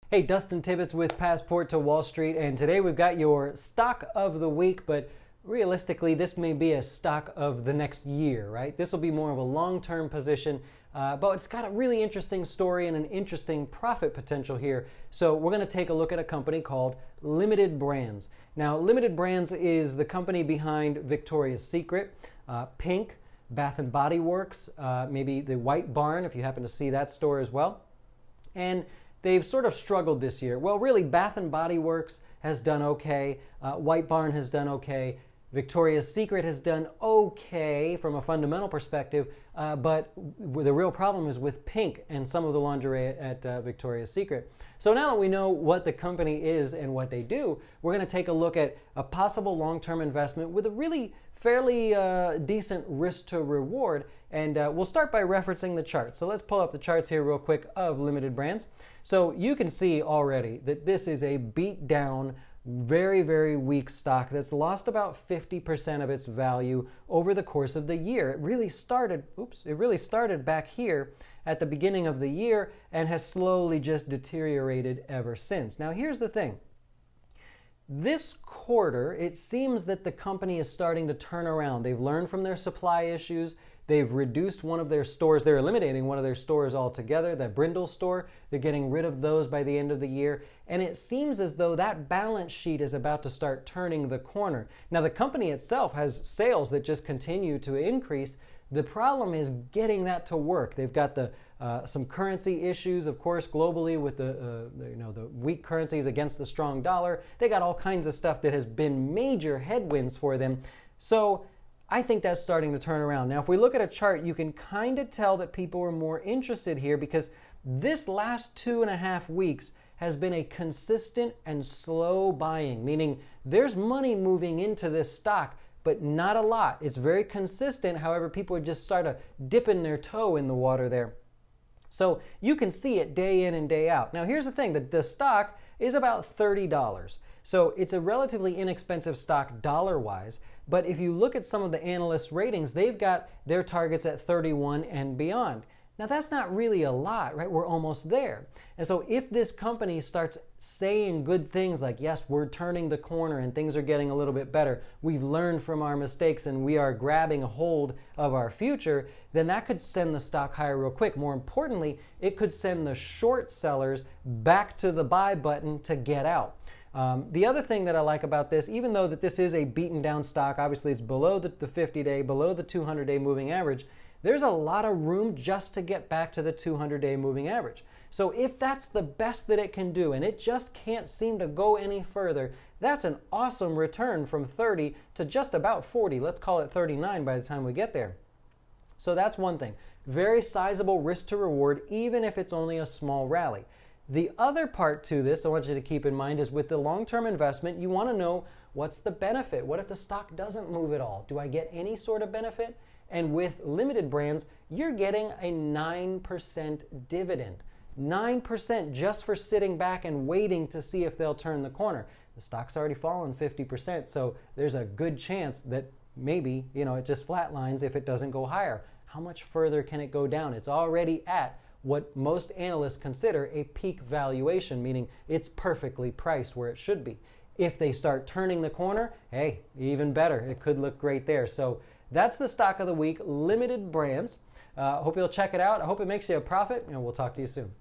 Hey, Dustin Tibbetts with Passport to Wall Street, and today we've got your stock of the week, but realistically, this may be a stock of the next year, right? This will be more of a long-term position, but it's got a really interesting story and an interesting profit potential here. So we're going to take a look at a company called Limited Brands. Now, Limited Brands is the company behind Victoria's Secret, Pink, Bath and Body Works, maybe the White Barn, if you happen to see that store as well. And they've sort of struggled this year. Well, really, Bath and Body Works has done okay. White Barn has done okay. Victoria's Secret has done okay from a fundamental perspective, but the real problem is with Pink and some of the lingerie at Victoria's Secret. So now that we know what the company is and what they do, we're going to take a look at a possible long-term investment with a really fairly decent risk to reward, and we'll start by referencing the charts. So let's pull up the charts here real quick of Limited Brands. So you can see already that this is a beat down, very, very weak stock that's lost about 50% of its value over the course of the year. It really started back here at the beginning of the year and has slowly just deteriorated ever since. Now here's the thing. This quarter, it seems that the company is starting to turn around. They've learned from their supply issues. They've reduced one of their stores. They're eliminating one of their stores altogether, the Brindle store. They're getting rid of those by the end of the year. And it seems as though that balance sheet is about to start turning the corner. Now, the company itself has sales that just continue to increase. The problem is getting that to work. They've got some currency issues, of course, globally with the weak currencies against the strong dollar. They got all kinds of stuff that has been major headwinds for them. So I think that's starting to turn around. Now, if we look at a chart, you can kind of tell that people are more interested here because this last 2.5 weeks has been a consistent and slow buying, meaning there's money moving into this stock, but not a lot. It's very consistent. However, people are just sort of dipping their toe in the water there. So you can see it day in and day out. Now, here's the thing. The stock is about $30. So it's a relatively inexpensive stock dollar-wise. But if you look at some of the analysts' ratings, they've got their targets at 31 and beyond. Now, that's not really a lot, right? We're almost there. And so if this company starts saying good things like, yes, we're turning the corner and things are getting a little bit better, we've learned from our mistakes and we are grabbing a hold of our future, then that could send the stock higher real quick. More importantly, it could send the short sellers back to the buy button to get out. The other thing that I like about this, even though that this is a beaten down stock, obviously it's below the 50-day, below the 200-day moving average, there's a lot of room just to get back to the 200-day moving average. So if that's the best that it can do and it just can't seem to go any further, that's an awesome return from 30 to just about 40. Let's call it 39 by the time we get there. So that's one thing. Very sizable risk to reward, even if it's only a small rally. The other part to this I want you to keep in mind is with the long-term investment, you want to know what's the benefit. What if the stock doesn't move at all? Do I get any sort of benefit? And with Limited Brands, you're getting a 9% dividend. 9% just for sitting back and waiting to see if they'll turn the corner. The stock's already fallen 50%, so there's a good chance that maybe, it just flatlines if it doesn't go higher. How much further can it go down? It's already at what most analysts consider a peak valuation, meaning it's perfectly priced where it should be. If they start turning the corner, hey, even better. It could look great there. So that's the stock of the week, Limited Brands. Hope you'll check it out. I hope it makes you a profit, and we'll talk to you soon.